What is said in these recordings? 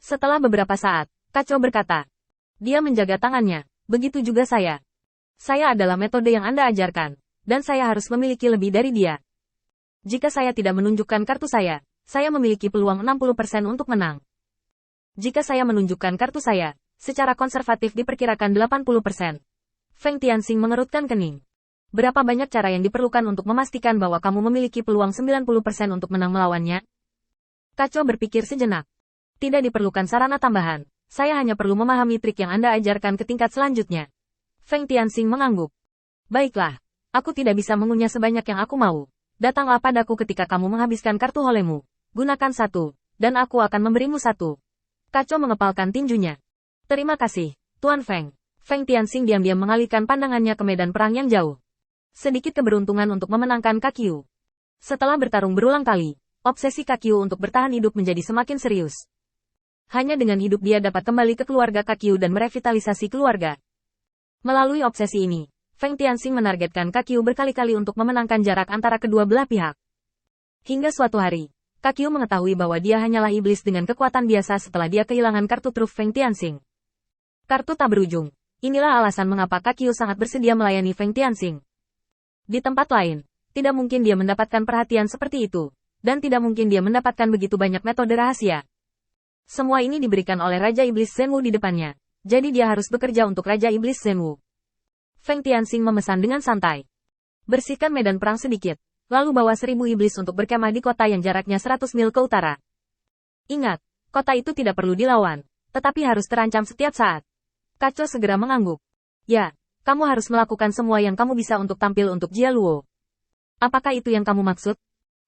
Setelah beberapa saat, Kacau berkata. Dia menjaga tangannya. Begitu juga saya. Saya adalah metode yang Anda ajarkan. Dan saya harus memiliki lebih dari dia. Jika saya tidak menunjukkan kartu saya memiliki peluang 60% untuk menang. Jika saya menunjukkan kartu saya, secara konservatif diperkirakan 80%. Feng Tianxing mengerutkan kening. Berapa banyak cara yang diperlukan untuk memastikan bahwa kamu memiliki peluang 90% untuk menang melawannya? Kacau berpikir sejenak. Tidak diperlukan sarana tambahan. Saya hanya perlu memahami trik yang Anda ajarkan ke tingkat selanjutnya. Feng Tianxing mengangguk. Baiklah. Aku tidak bisa mengunyah sebanyak yang aku mau. Datanglah padaku ketika kamu menghabiskan kartu holemu. Gunakan satu, dan aku akan memberimu satu. Kacau mengepalkan tinjunya. Terima kasih, Tuan Feng. Feng Tianxing diam-diam mengalihkan pandangannya ke medan perang yang jauh. Sedikit keberuntungan untuk memenangkan Kakyu. Setelah bertarung berulang kali, obsesi Kakyu untuk bertahan hidup menjadi semakin serius. Hanya dengan hidup dia dapat kembali ke keluarga Kakyu dan merevitalisasi keluarga. Melalui obsesi ini, Feng Tianxing menargetkan Kakyu berkali-kali untuk memenangkan jarak antara kedua belah pihak. Hingga suatu hari, Kakyu mengetahui bahwa dia hanyalah iblis dengan kekuatan biasa setelah dia kehilangan kartu truf Feng Tianxing. Kartu tak berujung. Inilah alasan mengapa Kakyu sangat bersedia melayani Feng Tianxing. Di tempat lain, tidak mungkin dia mendapatkan perhatian seperti itu, dan tidak mungkin dia mendapatkan begitu banyak metode rahasia. Semua ini diberikan oleh Raja Iblis Zenwu di depannya, jadi dia harus bekerja untuk Raja Iblis Zenwu. Feng Tianxing memesan dengan santai. Bersihkan medan perang sedikit, lalu bawa 1000 iblis untuk berkemah di kota yang jaraknya 100 mil ke utara. Ingat, kota itu tidak perlu dilawan, tetapi harus terancam setiap saat. Kacau segera mengangguk. Ya, kamu harus melakukan semua yang kamu bisa untuk tampil untuk Jia Luo. Apakah itu yang kamu maksud?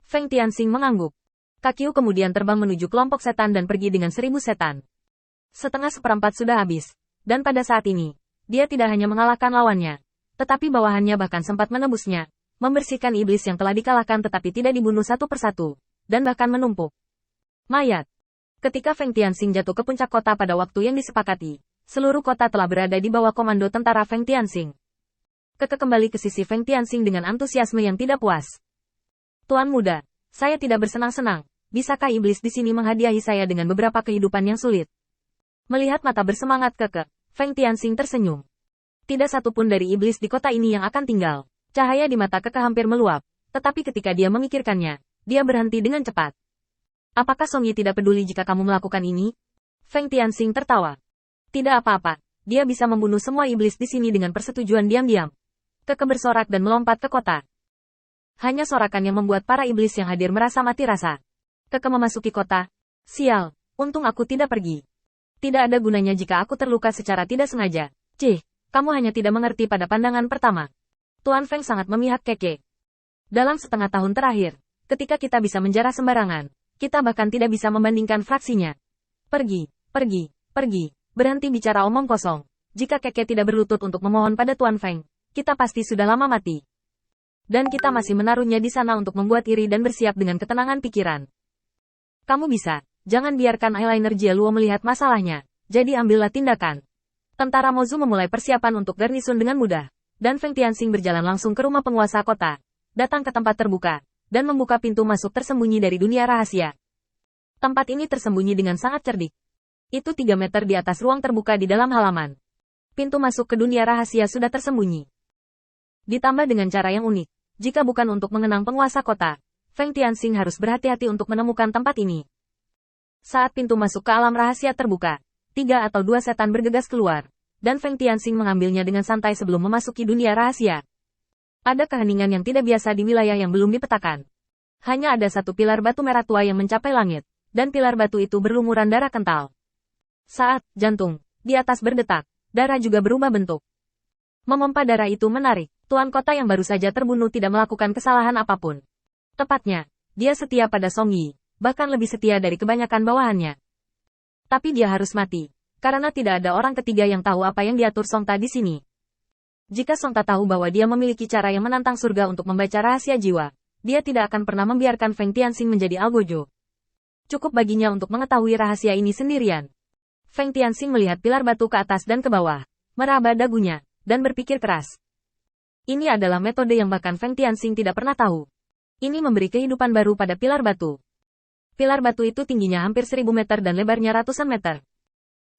Feng Tianxing mengangguk. Kakyu kemudian terbang menuju kelompok setan dan pergi dengan 1000 setan. Setengah seperempat sudah habis, dan pada saat ini, dia tidak hanya mengalahkan lawannya, tetapi bawahannya bahkan sempat menembusnya, membersihkan iblis yang telah dikalahkan tetapi tidak dibunuh satu persatu, dan bahkan menumpuk mayat. Ketika Feng Tianxing jatuh ke puncak kota pada waktu yang disepakati, seluruh kota telah berada di bawah komando tentara Feng Tianxing. Keke kembali ke sisi Feng Tianxing dengan antusiasme yang tidak puas. Tuan muda, saya tidak bersenang-senang. Bisakah iblis di sini menghadiahi saya dengan beberapa kehidupan yang sulit? Melihat mata bersemangat Keke, Feng Tianxing tersenyum. Tidak satupun dari iblis di kota ini yang akan tinggal. Cahaya di mata Keke hampir meluap, tetapi ketika dia memikirkannya, dia berhenti dengan cepat. Apakah Song Yi tidak peduli jika kamu melakukan ini? Feng Tianxing tertawa. Tidak apa-apa, dia bisa membunuh semua iblis di sini dengan persetujuan diam-diam. Keke bersorak dan melompat ke kota. Hanya sorakan yang membuat para iblis yang hadir merasa mati rasa. Keke memasuki kota. Sial, untung aku tidak pergi. Tidak ada gunanya jika aku terluka secara tidak sengaja. Cih, kamu hanya tidak mengerti pada pandangan pertama. Tuan Feng sangat memihak Keke. Dalam setengah tahun terakhir, ketika kita bisa menjarah sembarangan, kita bahkan tidak bisa membandingkan fraksinya. Pergi, pergi, pergi, berhenti bicara omong kosong. Jika Keke tidak berlutut untuk memohon pada Tuan Feng, kita pasti sudah lama mati. Dan kita masih menaruhnya di sana untuk membuat iri dan bersiap dengan ketenangan pikiran. Kamu bisa. Jangan biarkan eyeliner Jia Luo melihat masalahnya, jadi ambillah tindakan. Tentara Mozu memulai persiapan untuk garnisun dengan mudah, dan Feng Tianxing berjalan langsung ke rumah penguasa kota, datang ke tempat terbuka, dan membuka pintu masuk tersembunyi dari dunia rahasia. Tempat ini tersembunyi dengan sangat cerdik. Itu 3 meter di atas ruang terbuka di dalam halaman. Pintu masuk ke dunia rahasia sudah tersembunyi. Ditambah dengan cara yang unik, jika bukan untuk mengenang penguasa kota, Feng Tianxing harus berhati-hati untuk menemukan tempat ini. Saat pintu masuk ke alam rahasia terbuka, 3 atau 2 setan bergegas keluar, dan Feng Tianxing mengambilnya dengan santai sebelum memasuki dunia rahasia. Ada keheningan yang tidak biasa di wilayah yang belum dipetakan. Hanya ada satu pilar batu merah tua yang mencapai langit, dan pilar batu itu berlumuran darah kental. Saat jantung di atas berdetak, darah juga berubah bentuk. Memompa darah itu menarik. Tuan kota yang baru saja terbunuh tidak melakukan kesalahan apapun. Tepatnya, dia setia pada Song Yi. Bahkan lebih setia dari kebanyakan bawahannya. Tapi dia harus mati, karena tidak ada orang ketiga yang tahu apa yang diatur Songta di sini. Jika Songta tahu bahwa dia memiliki cara yang menantang surga untuk membaca rahasia jiwa, dia tidak akan pernah membiarkan Feng Tianxing menjadi algojo. Cukup baginya untuk mengetahui rahasia ini sendirian. Feng Tianxing melihat pilar batu ke atas dan ke bawah, meraba dagunya, dan berpikir keras. Ini adalah metode yang bahkan Feng Tianxing tidak pernah tahu. Ini memberi kehidupan baru pada pilar batu. Pilar batu itu tingginya hampir 1000 meter dan lebarnya ratusan meter.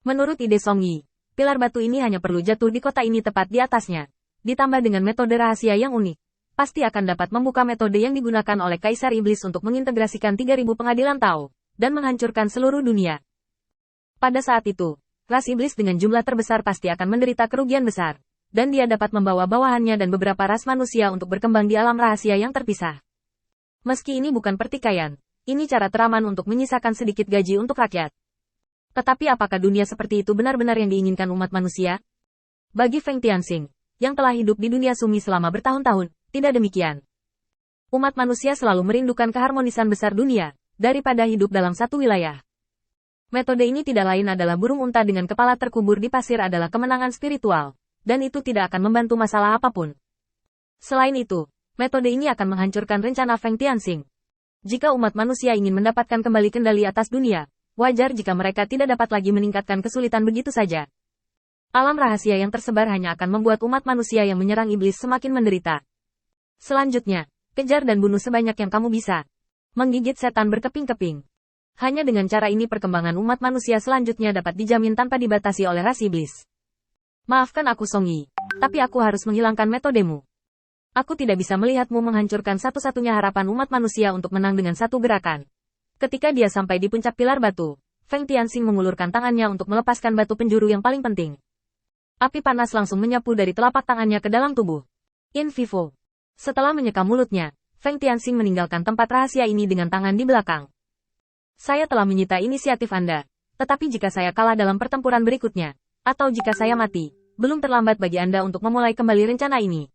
Menurut ide Song Yi, pilar batu ini hanya perlu jatuh di kota ini tepat di atasnya. Ditambah dengan metode rahasia yang unik, pasti akan dapat membuka metode yang digunakan oleh Kaisar Iblis untuk mengintegrasikan 3000 pengadilan Tao, dan menghancurkan seluruh dunia. Pada saat itu, ras iblis dengan jumlah terbesar pasti akan menderita kerugian besar, dan dia dapat membawa bawahannya dan beberapa ras manusia untuk berkembang di alam rahasia yang terpisah. Meski ini bukan pertikaian, ini cara teraman untuk menyisakan sedikit gaji untuk rakyat. Tetapi apakah dunia seperti itu benar-benar yang diinginkan umat manusia? Bagi Feng Tianxing, yang telah hidup di dunia sumi selama bertahun-tahun, tidak demikian. Umat manusia selalu merindukan keharmonisan besar dunia, daripada hidup dalam satu wilayah. Metode ini tidak lain adalah burung unta dengan kepala terkubur di pasir adalah kemenangan spiritual, dan itu tidak akan membantu masalah apapun. Selain itu, metode ini akan menghancurkan rencana Feng Tianxing. Jika umat manusia ingin mendapatkan kembali kendali atas dunia, wajar jika mereka tidak dapat lagi meningkatkan kesulitan begitu saja. Alam rahasia yang tersebar hanya akan membuat umat manusia yang menyerang iblis semakin menderita. Selanjutnya, kejar dan bunuh sebanyak yang kamu bisa. Menggigit setan berkeping-keping. Hanya dengan cara ini perkembangan umat manusia selanjutnya dapat dijamin tanpa dibatasi oleh ras iblis. Maafkan aku Song Yi, tapi aku harus menghilangkan metodemu. Aku tidak bisa melihatmu menghancurkan satu-satunya harapan umat manusia untuk menang dengan satu gerakan. Ketika dia sampai di puncak pilar batu, Feng Tianxing mengulurkan tangannya untuk melepaskan batu penjuru yang paling penting. Api panas langsung menyapu dari telapak tangannya ke dalam tubuh. In vivo. Setelah menyeka mulutnya, Feng Tianxing meninggalkan tempat rahasia ini dengan tangan di belakang. Saya telah menyita inisiatif Anda, tetapi jika saya kalah dalam pertempuran berikutnya, atau jika saya mati, belum terlambat bagi Anda untuk memulai kembali rencana ini.